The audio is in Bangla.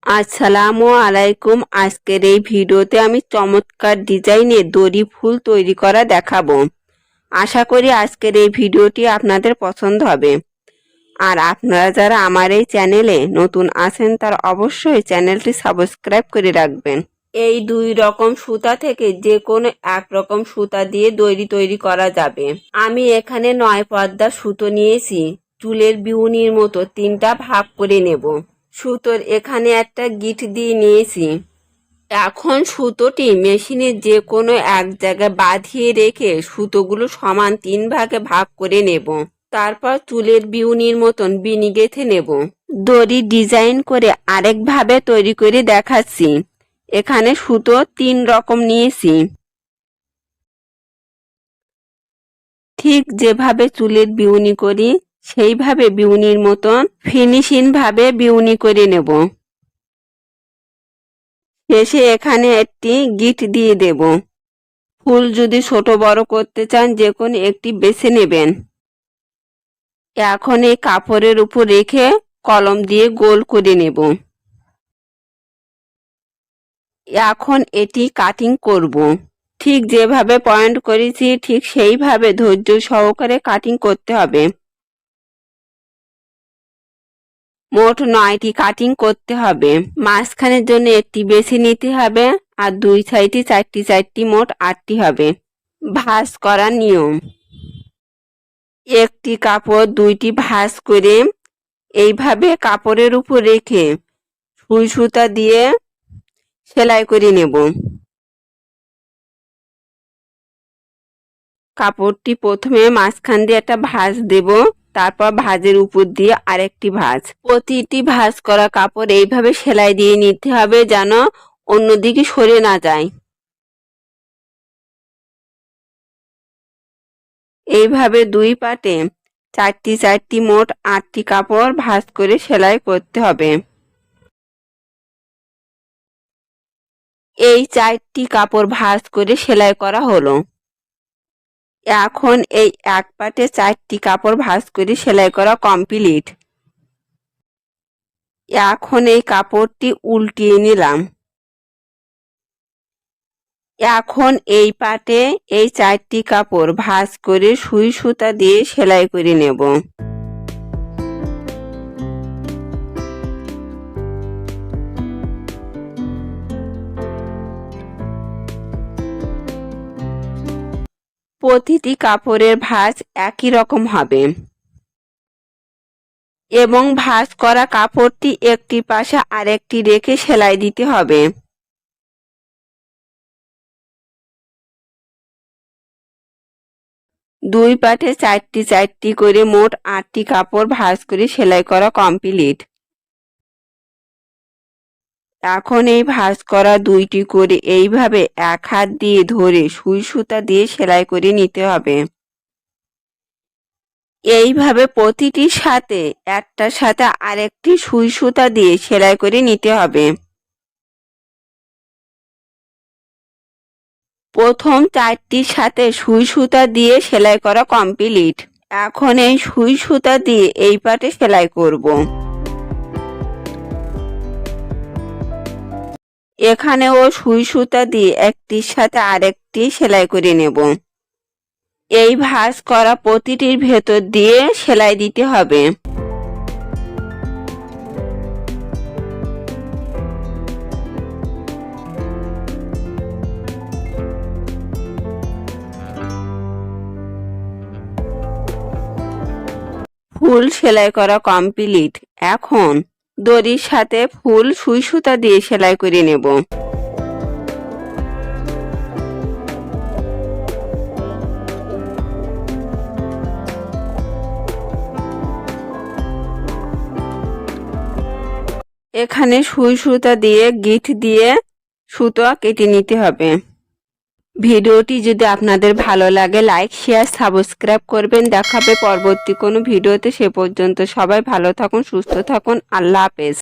আসসালামু আলাইকুম। আজকের এই ভিডিওতে আমি চমৎকার ডিজাইনে দড়ি ফুল তৈরি করা দেখাবো। আশা করি আজকের এই ভিডিওটি আপনাদের পছন্দ হবে। আর আপনারা যারা আমার এই চ্যানেলে নতুন আছেন তারা অবশ্যই চ্যানেলটি সাবস্ক্রাইব করে রাখবেন। এই দুই রকম সুতা থেকে যে কোনো এক রকম সুতা দিয়ে দড়ি তৈরি করা যাবে। আমি এখানে 9 পর্দার সুতো নিয়েছি। চুলের বিউনির মতো 3টা ভাগ করে নেব। সুতোর এখানে একটা গিট দিয়ে নিয়েছি। এখন সুতোটি মেশিনে যে কোনো এক জায়গায় বাঁধিয়ে রেখে সুতোগুলো সমান 3 ভাগে ভাগ করে নেব। তারপর চুলের বিউনির মতন বিনি গেঁথে নেব। দড়ি ডিজাইন করে আরেকভাবে তৈরি করে দেখাচ্ছি। এখানে সুতো 3 রকম নিয়েছি। ঠিক যেভাবে চুলের বিউনি করি সেইভাবে বিউনির মতন ফিনিশিং ভাবে বিউনি করে নেব। শেষে এখানে একটি গিট দিয়ে দেব। ফুল যদি ছোট বড় করতে চান যে কোনো একটি বেছে নেবেন। এখন এই কাপড়ের উপর রেখে কলম দিয়ে গোল করে নেব। এখন এটি কাটিং করব। ঠিক যেভাবে পয়েন্ট করেছি ঠিক সেইভাবে ধৈর্য সহকারে কাটিং করতে হবে। মোট 9টি কাটিং করতে হবে। মাঝখানের জন্য একটি বেছে নিতে হবে আর দুই সাইডে 4টি মোট 8টি হবে। ভাঁজ করার নিয়ম: একটি কাপড় 2টি ভাঁজ করে এইভাবে কাপড়ের উপর রেখে সুই সুতা দিয়ে সেলাই করে নেব। কাপড়টি প্রথমে মাঝখান দিয়ে একটা ভাঁজ দেব, তারপর ভাঁজের উপর দিয়ে আরেকটি ভাঁজ। প্রতিটি ভাঁজ করা কাপড় এইভাবে সেলাই দিয়ে নিতে হবে যেন অন্যদিকে সরে না যায়। এইভাবে দুই পাটে 4টি মোট 8টি কাপড় ভাঁজ করে সেলাই করতে হবে। এই 4টি কাপড় ভাঁজ করে সেলাই করা হলো। এখন এই এক পাটে 4টি কাপড় ভাঁজ করে সেলাই করা কমপ্লিট। এখন এই কাপড়টি উল্টিয়ে নিলাম। এখন এই পাটে এই 4টি কাপড় ভাঁজ করে সুই সুতা দিয়ে সেলাই করে নেব। প্রতিটি কাপড়ের ভাঁজ একই রকম হবে এবং ভাঁজ করা কাপড়টি একটি পাশে আরেকটি রেখে সেলাই দিতে হবে। দুই পাটে 4টি করে মোট 8টি কাপড় ভাঁজ করে সেলাই করা কমপ্লিট। এখন এই ভাঁজ করা 2টি করে এইভাবে এক হাত দিয়ে ধরে সুই সুতা দিয়ে সেলাই করে নিতে হবে। এইভাবে প্রতিটির সাথে একটার সাথে আরেকটি সুই সুতা দিয়ে সেলাই করে নিতে হবে। প্রথম 4টির সাথে সুই সুতা দিয়ে সেলাই করা কমপ্লিট। এখন এই সুই সুতা দিয়ে এই পাটে সেলাই করব। এখানেও সুই সুতা দিয়ে একটির সাথে আরেকটি সেলাই করে নেব। এই ভাঁজ করা প্রতিটির ভেতর দিয়ে সেলাই দিতে হবে। ফুল সেলাই করা কমপ্লিট। এখন দড়ির সাথে ফুল সুই সুতা দিয়ে সেলাই করে নেব। এখানে সুই সুতা দিয়ে গিট দিয়ে সুতো কেটে নিতে হবে। ভিডিওটি যদি আপনাদের ভালো লাগে লাইক শেয়ার সাবস্ক্রাইব করবেন। দেখাবে পরবর্তী কোনো ভিডিওতে। সে পর্যন্ত সবাই ভালো থাকুন, সুস্থ থাকুন। আল্লাহ হাফেজ।